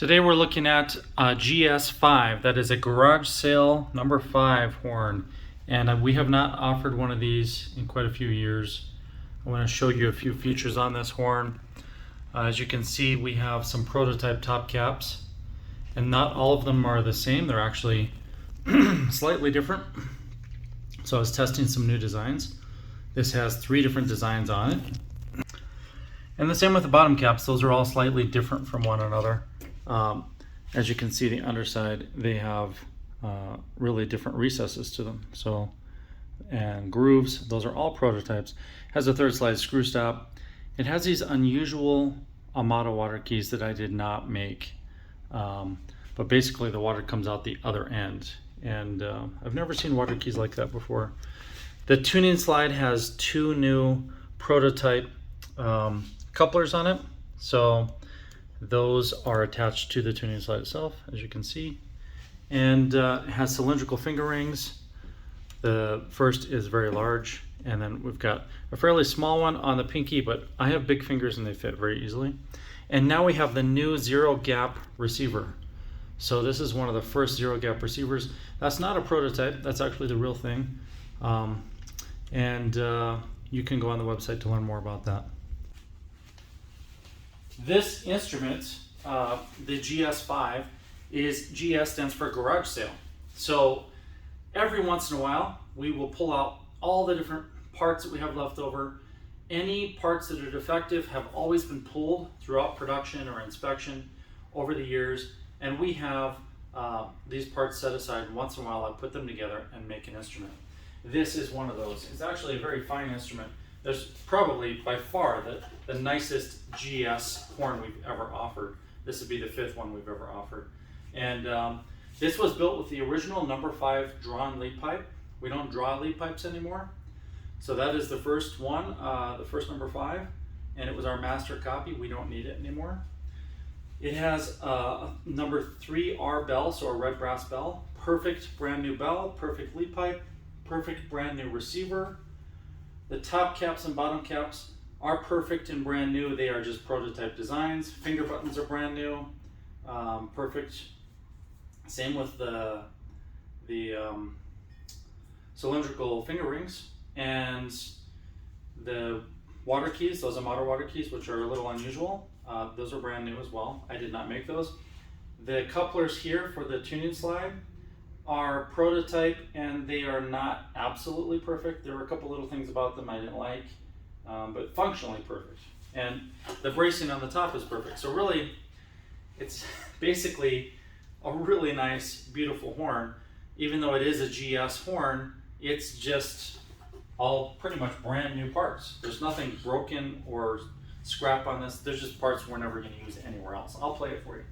Today we're looking at GS5. That is a garage sale number 5 horn, and we have not offered one of these in quite a few years. I want to show you a few features on this horn. As you can see, we have some prototype top caps, and not all of them are the same. They're actually slightly different. So I was testing some new designs. This has 3 different designs on it. And the same with the bottom caps. Those are all slightly different from one another. As you can see, the underside, they have really different recesses to them. And grooves, those are all prototypes. Has a 3rd slide screw stop. It has these unusual Amato water keys that I did not make. But basically the water comes out the other end. And I've never seen water keys like that before. The tuning slide has 2 new prototype couplers on it. So those are attached to the tuning slide itself, as you can see. And it has cylindrical finger rings. The first is very large, and then we've got a fairly small one on the pinky, but I have big fingers and they fit very easily. And now we have the new 0 gap receiver. So this is one of the first 0 gap receivers. That's not a prototype, that's actually the real thing. You can go on the website to learn more about that. This instrument, the GS5, GS stands for garage sale. So every once in a while, we will pull out all the different parts that we have left over. Any parts that are defective have always been pulled throughout production or inspection over the years, and we have these parts set aside, and once in a while I put them together and make an instrument. This is one of those. It's actually a very fine instrument. There's probably by far the nicest GS horn we've ever offered. This would be the 5th one we've ever offered. And this was built with the original number 5 drawn lead pipe. We don't draw lead pipes anymore. So that is the first one, the first number 5, and it was our master copy. We don't need it anymore. It has a number 3R bell, so a red brass bell. Perfect brand new bell, perfect lead pipe, perfect brand new receiver. The top caps and bottom caps are perfect and brand new. They are just prototype designs. Finger buttons are brand new, perfect. Same with the cylindrical finger rings, and the water keys, those Amato water keys, which are a little unusual. Those are brand new as well. I did not make those. The couplers here for the tuning slide are prototype, and they are not absolutely perfect. There were a couple little things about them I didn't like, but functionally perfect. And the bracing on the top is perfect. So really, it's basically a really nice, beautiful horn. Even though it is a GS horn, it's just all pretty much brand new parts. There's nothing broken or scrap on this. There's just parts we're never going to use anywhere else. I'll play it for you.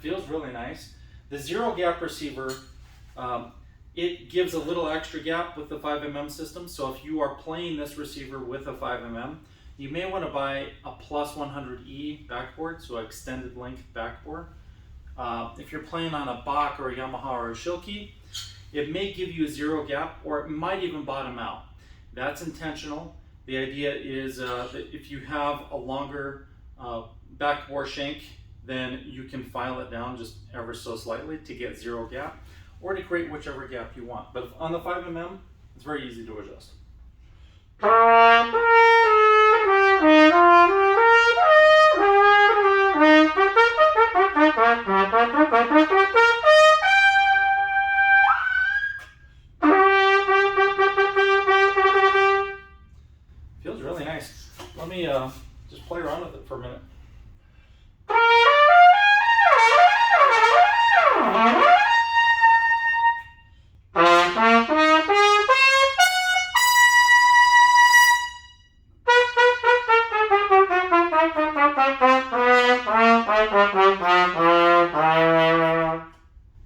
Feels really nice. The 0 gap receiver, it gives a little extra gap with the 5mm system. So if you are playing this receiver with a 5mm, you may want to buy a plus 100E backboard, so extended length backboard. If you're playing on a Bach or a Yamaha or a Schilke, it may give you a 0 gap, or it might even bottom out. That's intentional. The idea is that if you have a longer backbore shank, then you can file it down just ever so slightly to get 0 gap, or to create whichever gap you want. But on the 5mm, it's very easy to adjust. Feels really nice. Let me just play around with it for a minute.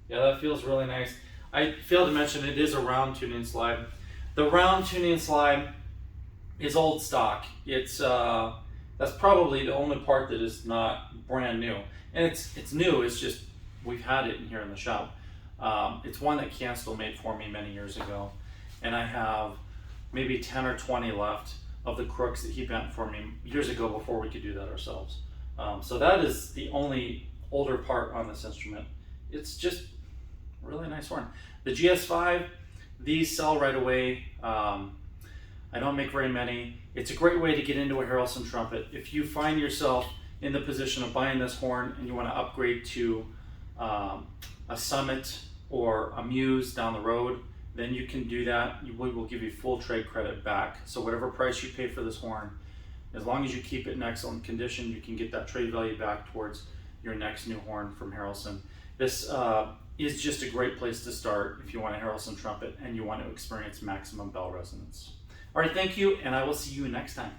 Yeah, that feels really nice. I failed to mention it is a round tuning slide. The round tuning slide is old stock. It's That's probably the only part that is not brand new. And it's new, it's just we've had it in here in the shop. It's one that Canstel made for me many years ago. And I have maybe 10 or 20 left of the crooks that he bent for me years ago before we could do that ourselves. So that is the only older part on this instrument. It's just a really nice horn. The GS5, these sell right away. I don't make very many. It's a great way to get into a Harrelson trumpet. If you find yourself in the position of buying this horn and you want to upgrade to a Summit or a Muse down the road, then you can do that. We will give you full trade credit back. So whatever price you pay for this horn, as long as you keep it in excellent condition, you can get that trade value back towards your next new horn from Harrelson. This is just a great place to start if you want a Harrelson trumpet and you want to experience maximum bell resonance. All right, thank you, and I will see you next time.